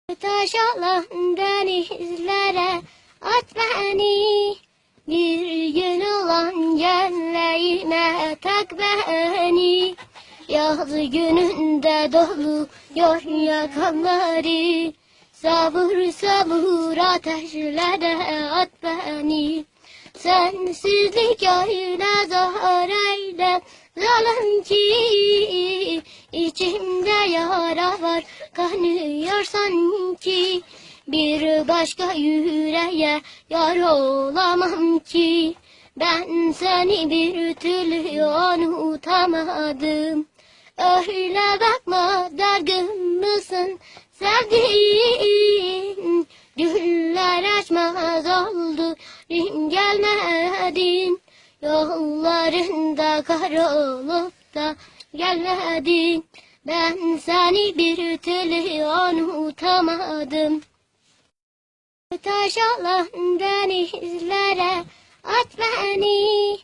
Taş olan denizlere at beni, bir gün olan yerlerine tak beni. Yaz gününde doluyor yakanları, sabır sabır ateşlere at beni. Sensizlik öyle zor eyle zalim ki, içimde yara var kanıyor sanki. Bir başka yüreğe yar olamam ki, ben seni bir türlü unutamadım. Öyle bakma, dargın mısın sevdiğim? Güller açmaz oldu, gelmedin. Yollarında kar olup da gelmedin. Ben seni bir türlü unutamadım. Taş olan denizlere at beni,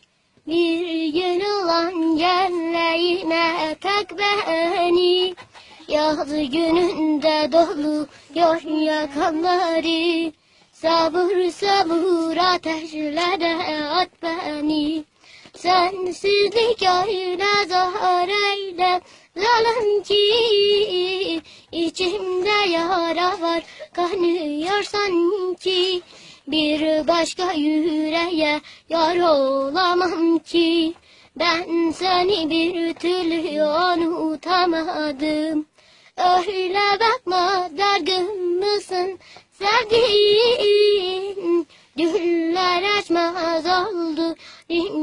bir gün olan yerlerine tak beni. Yaz gününde doluyor yakanları, sabır sabır ateşlere at beni. Sensizlik öyle zor eyle zalim ki, içimde yara var kanıyor sanki. Bir başka yüreğe yar olamam ki, ben seni bir türlü unutamadım. Öyle bakma, dargın mısın sevdiğim? Güller açmaz oldu,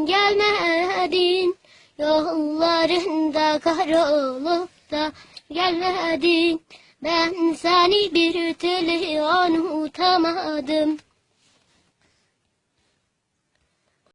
gelmedin. Yollarında kar olup da gelmedin. Ben seni bir türlü unutamadım.